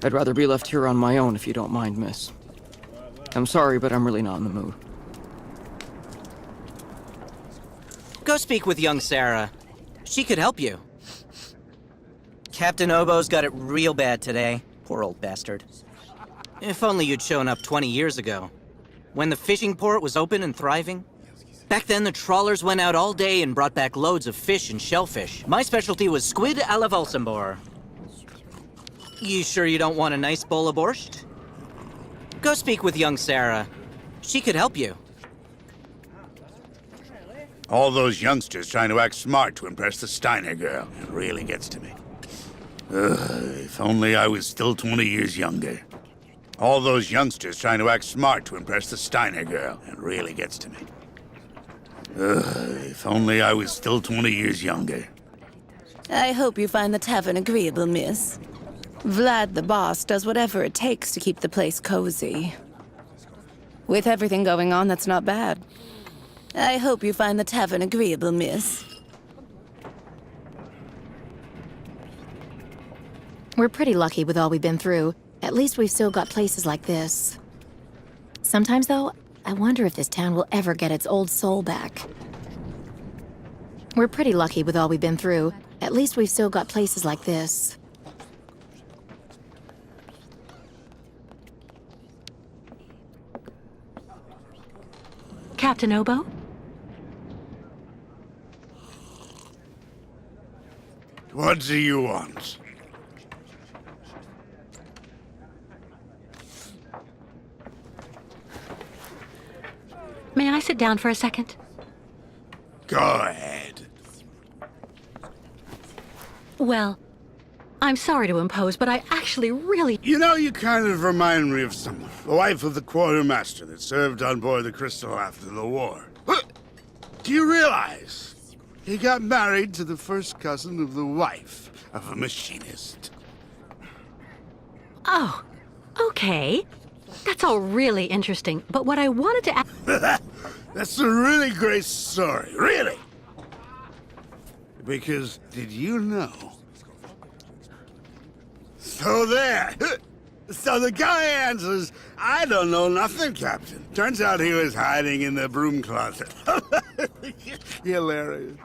I'd rather be left here on my own if you don't mind, miss. I'm sorry, but I'm really not in the mood. Go speak with young Sarah. She could help you. Captain Obo's got it real bad today. Poor old bastard. If only you'd shown up 20 years ago. When the fishing port was open and thriving. Back then, the trawlers went out all day and brought back loads of fish and shellfish. My specialty was squid a la Valsembor. You sure you don't want a nice bowl of borscht? Go speak with young Sarah. She could help you. All those youngsters trying to act smart to impress the Steiner girl. It really gets to me. If only I was still 20 years younger. All those youngsters trying to act smart to impress the Steiner girl. It really gets to me. If only I was still 20 years younger. I hope you find the tavern agreeable, miss. Vlad the boss does whatever it takes to keep the place cozy. With everything going on, that's not bad. I hope you find the tavern agreeable, miss. We're pretty lucky with all we've been through. At least we've still got places like this. Sometimes, though, I wonder if this town will ever get its old soul back. We're pretty lucky with all we've been through. At least we've still got places like this. Captain Obo? What do you want? May I sit down for a second? Go ahead. Well, I'm sorry to impose, but I actually really... You know, you kind of remind me of someone. The wife of the quartermaster that served on board the Crystal after the war. Do you realize he got married to the first cousin of the wife of a machinist? Oh, okay. That's all really interesting, but what I wanted to ask... That's a really great story, really. Because, did you know? So there. So the guy answers, I don't know nothing, Captain. Turns out he was hiding in the broom closet. Hilarious.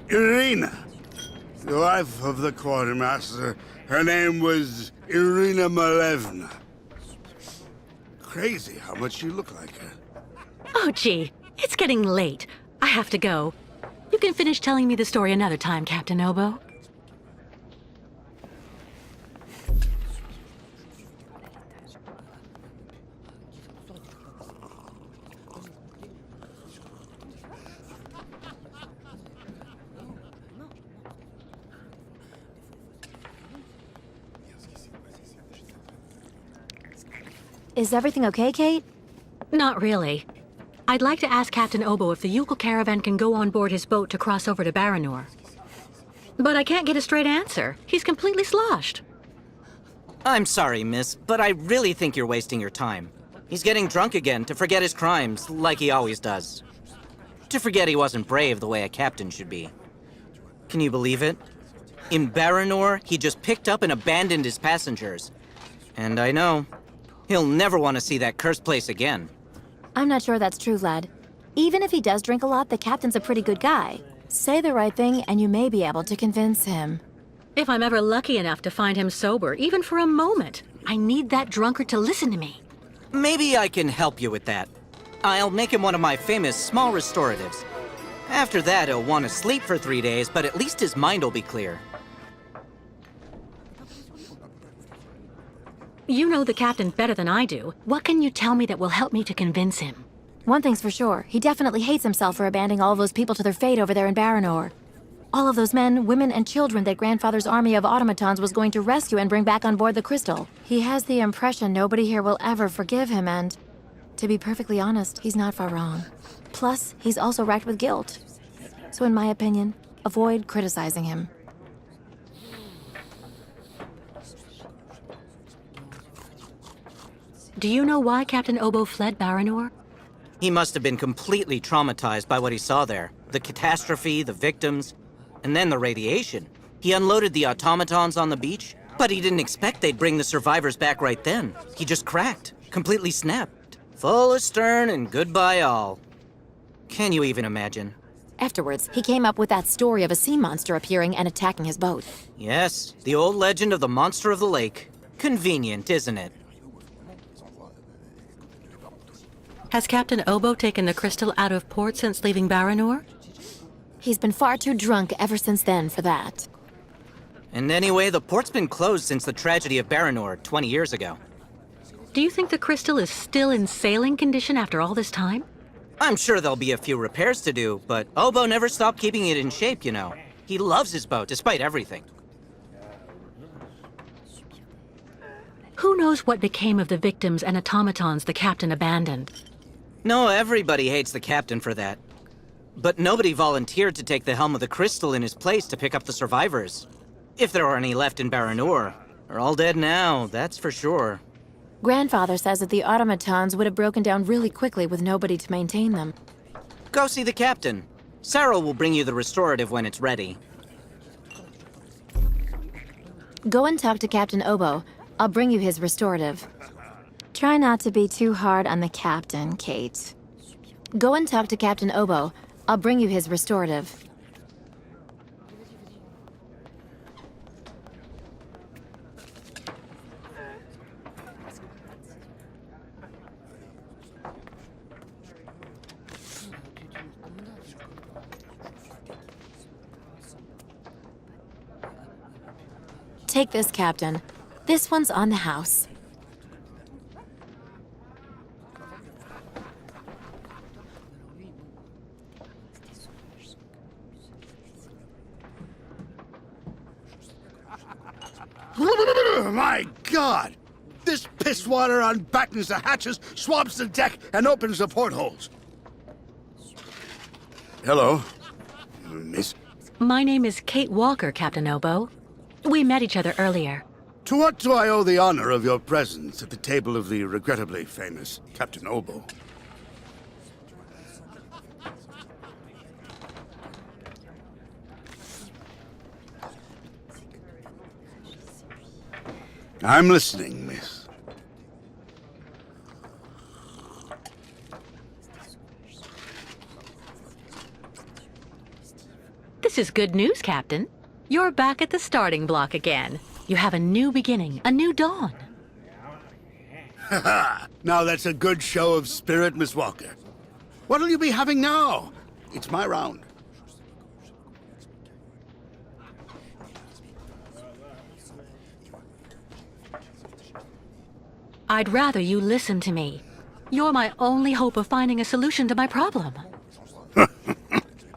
Irina, the wife of the quartermaster, her name was Irina Malevna. Crazy how much you look like her. Oh, gee, it's getting late. I have to go. You can finish telling me the story another time, Captain Obo. Is everything okay, Kate? Not really. I'd like to ask Captain Obo if the Yukon caravan can go on board his boat to cross over to Baranor. But I can't get a straight answer. He's completely sloshed. I'm sorry, miss, but I really think you're wasting your time. He's getting drunk again to forget his crimes, like he always does. To forget he wasn't brave the way a captain should be. Can you believe it? In Baranor, he just picked up and abandoned his passengers. And I know, he'll never want to see that cursed place again. I'm not sure that's true, lad. Even if he does drink a lot, the captain's a pretty good guy. Say the right thing, and you may be able to convince him. If I'm ever lucky enough to find him sober, even for a moment, I need that drunkard to listen to me. Maybe I can help you with that. I'll make him one of my famous small restoratives. After that, he'll want to sleep for 3 days, but at least his mind will be clear. You know the captain better than I do. What can you tell me that will help me to convince him? One thing's for sure, he definitely hates himself for abandoning all those people to their fate over there in Baranor. All of those men, women, and children that Grandfather's army of automatons was going to rescue and bring back on board the Crystal. He has the impression nobody here will ever forgive him, and to be perfectly honest, he's not far wrong. Plus, he's also racked with guilt. So in my opinion, avoid criticizing him. Do you know why Captain Obo fled Baranor? He must have been completely traumatized by what he saw there. The catastrophe, the victims, and then the radiation. He unloaded the automatons on the beach, but he didn't expect they'd bring the survivors back right then. He just cracked, completely snapped. Full astern and goodbye all. Can you even imagine? Afterwards, he came up with that story of a sea monster appearing and attacking his boat. Yes, the old legend of the monster of the lake. Convenient, isn't it? Has Captain Obo taken the crystal out of port since leaving Baranor? He's been far too drunk ever since then for that. And anyway, the port's been closed since the tragedy of Baranor 20 years ago. Do you think the crystal is still in sailing condition after all this time? I'm sure there'll be a few repairs to do, but Obo never stopped keeping it in shape, you know. He loves his boat, despite everything. Who knows what became of the victims and automatons the captain abandoned? No, everybody hates the captain for that. But nobody volunteered to take the helm of the crystal in his place to pick up the survivors. If there are any left in Baranor. They're all dead now, that's for sure. Grandfather says that the automatons would have broken down really quickly with nobody to maintain them. Go see the captain. Sarah will bring you the restorative when it's ready. Go and talk to Captain Obo. I'll bring you his restorative. Try not to be too hard on the captain, Kate. Go and talk to Captain Obo. I'll bring you his restorative. Take this, Captain. This one's on the house. My God! This pisswater unbattens the hatches, swabs the deck, and opens the portholes. Hello, miss. My name is Kate Walker, Captain Obo. We met each other earlier. To what do I owe the honor of your presence at the table of the regrettably famous Captain Obo? I'm listening, miss. This is good news, Captain. You're back at the starting block again. You have a new beginning, a new dawn. Now that's a good show of spirit, Miss Walker. What'll you be having now? It's my round. I'd rather you listen to me. You're my only hope of finding a solution to my problem.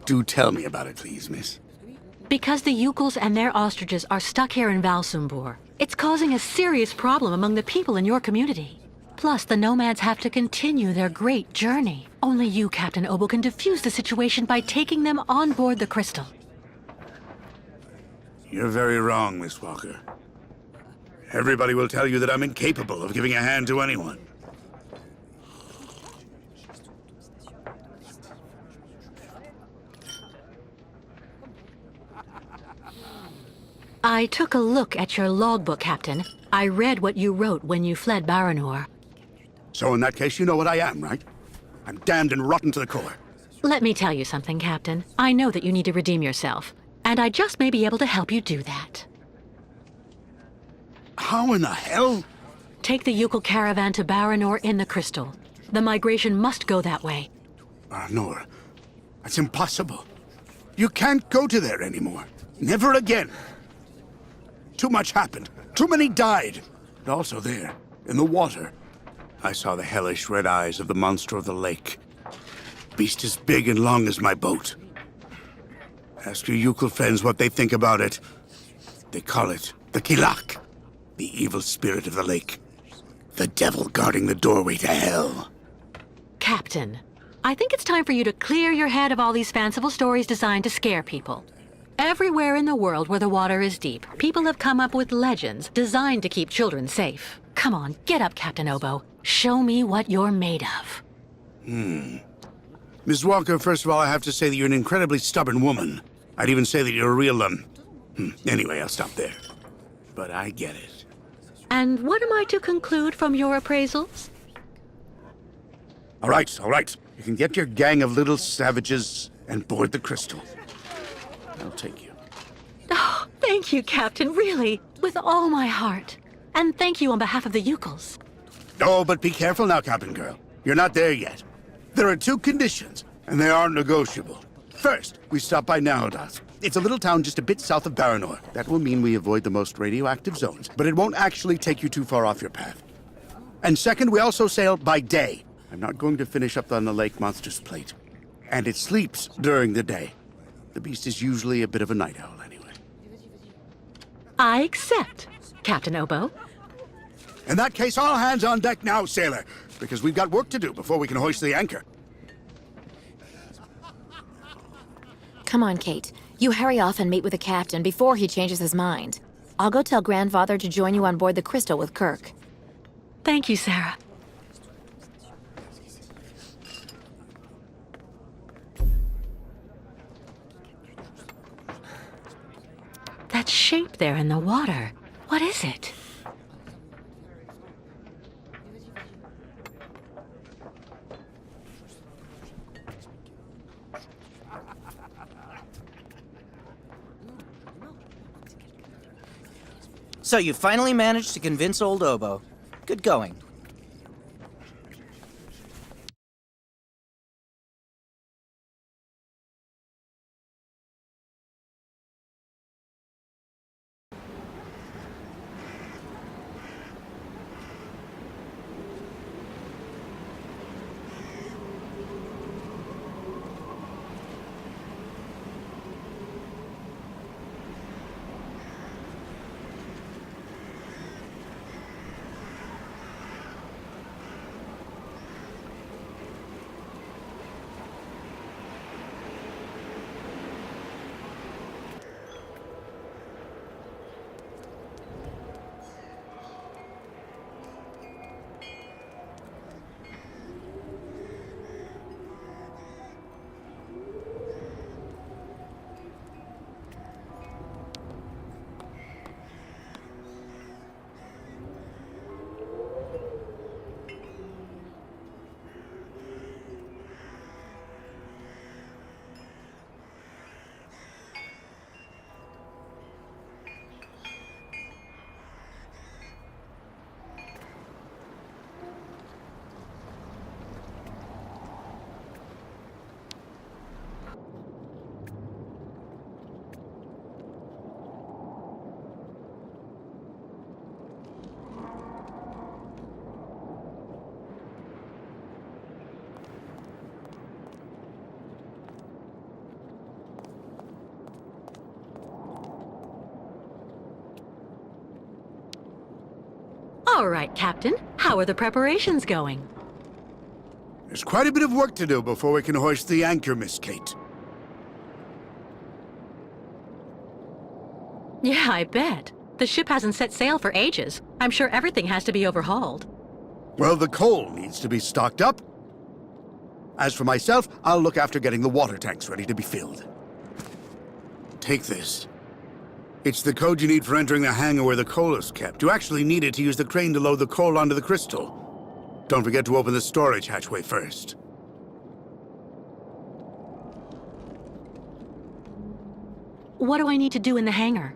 Do tell me about it, please, miss. Because the Yukels and their ostriches are stuck here in Valsembor, it's causing a serious problem among the people in your community. Plus, the nomads have to continue their great journey. Only you, Captain Obo, can defuse the situation by taking them on board the crystal. You're very wrong, Miss Walker. Everybody will tell you that I'm incapable of giving a hand to anyone. I took a look at your logbook, Captain. I read what you wrote when you fled Baranor. So in that case, you know what I am, right? I'm damned and rotten to the core. Let me tell you something, Captain. I know that you need to redeem yourself, and I just may be able to help you do that. How in the hell? Take the Yukel caravan to Baranor in the crystal. The migration must go that way. Baranor, that's impossible. You can't go to there anymore. Never again. Too much happened. Too many died. And also there, in the water, I saw the hellish red eyes of the monster of the lake. Beast as big and long as my boat. Ask your Yukel friends what they think about it. They call it the Kilak, the evil spirit of the lake. The devil guarding the doorway to hell. Captain, I think it's time for you to clear your head of all these fanciful stories designed to scare people. Everywhere in the world where the water is deep, people have come up with legends designed to keep children safe. Come on, get up, Captain Obo. Show me what you're made of. Miss Walker, first of all, I have to say that you're an incredibly stubborn woman. I'd even say that you're a real, Anyway, I'll stop there. But I get it. And what am I to conclude from your appraisals? All right, all right. You can get your gang of little savages and board the crystal. I'll take you. Oh, thank you, Captain, really, with all my heart. And thank you on behalf of the Yukels. Oh, but be careful now, Captain Girl. You're not there yet. There are 2 conditions, and they aren't negotiable. First, we stop by Naodas. It's a little town just a bit south of Baranor. That will mean we avoid the most radioactive zones, but it won't actually take you too far off your path. And second, we also sail by day. I'm not going to finish up on the lake monster's plate. And it sleeps during the day. The beast is usually a bit of a night owl anyway. I accept, Captain Obo. In that case, all hands on deck now, sailor, because we've got work to do before we can hoist the anchor. Come on, Kate. You hurry off and meet with the captain before he changes his mind. I'll go tell Grandfather to join you on board the Crystal with Kirk. Thank you, Sarah. That shape there in the water, what is it? So you finally managed to convince old Obo. Good going. All right, Captain. How are the preparations going? There's quite a bit of work to do before we can hoist the anchor, Miss Kate. Yeah, I bet. The ship hasn't set sail for ages. I'm sure everything has to be overhauled. Well, the coal needs to be stocked up. As for myself, I'll look after getting the water tanks ready to be filled. Take this. It's the code you need for entering the hangar where the coal is kept. You actually need it to use the crane to load the coal onto the crystal. Don't forget to open the storage hatchway first. What do I need to do in the hangar?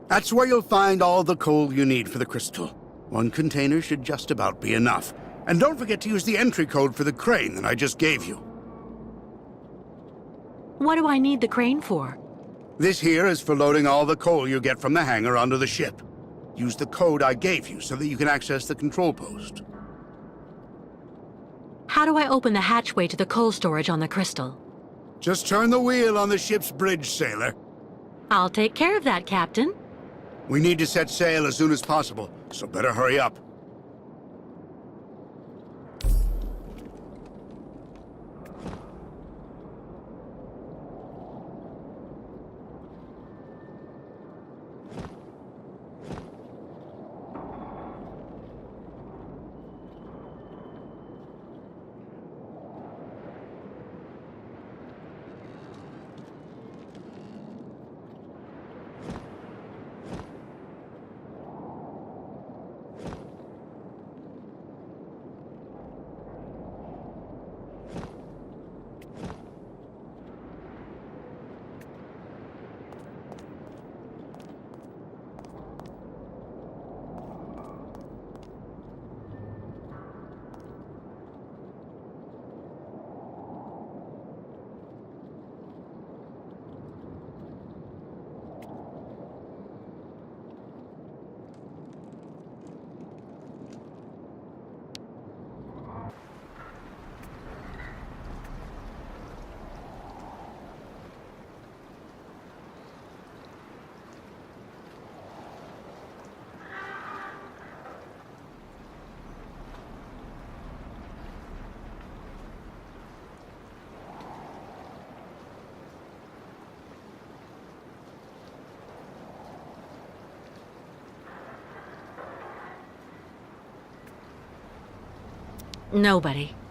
That's where you'll find all the coal you need for the crystal. One container should just about be enough. And don't forget to use the entry code for the crane that I just gave you. What do I need the crane for? This here is for loading all the coal you get from the hangar onto the ship. Use the code I gave you so that you can access the control post. How do I open the hatchway to the coal storage on the crystal? Just turn the wheel on the ship's bridge, sailor. I'll take care of that, Captain. We need to set sail as soon as possible, so better hurry up. Nobody.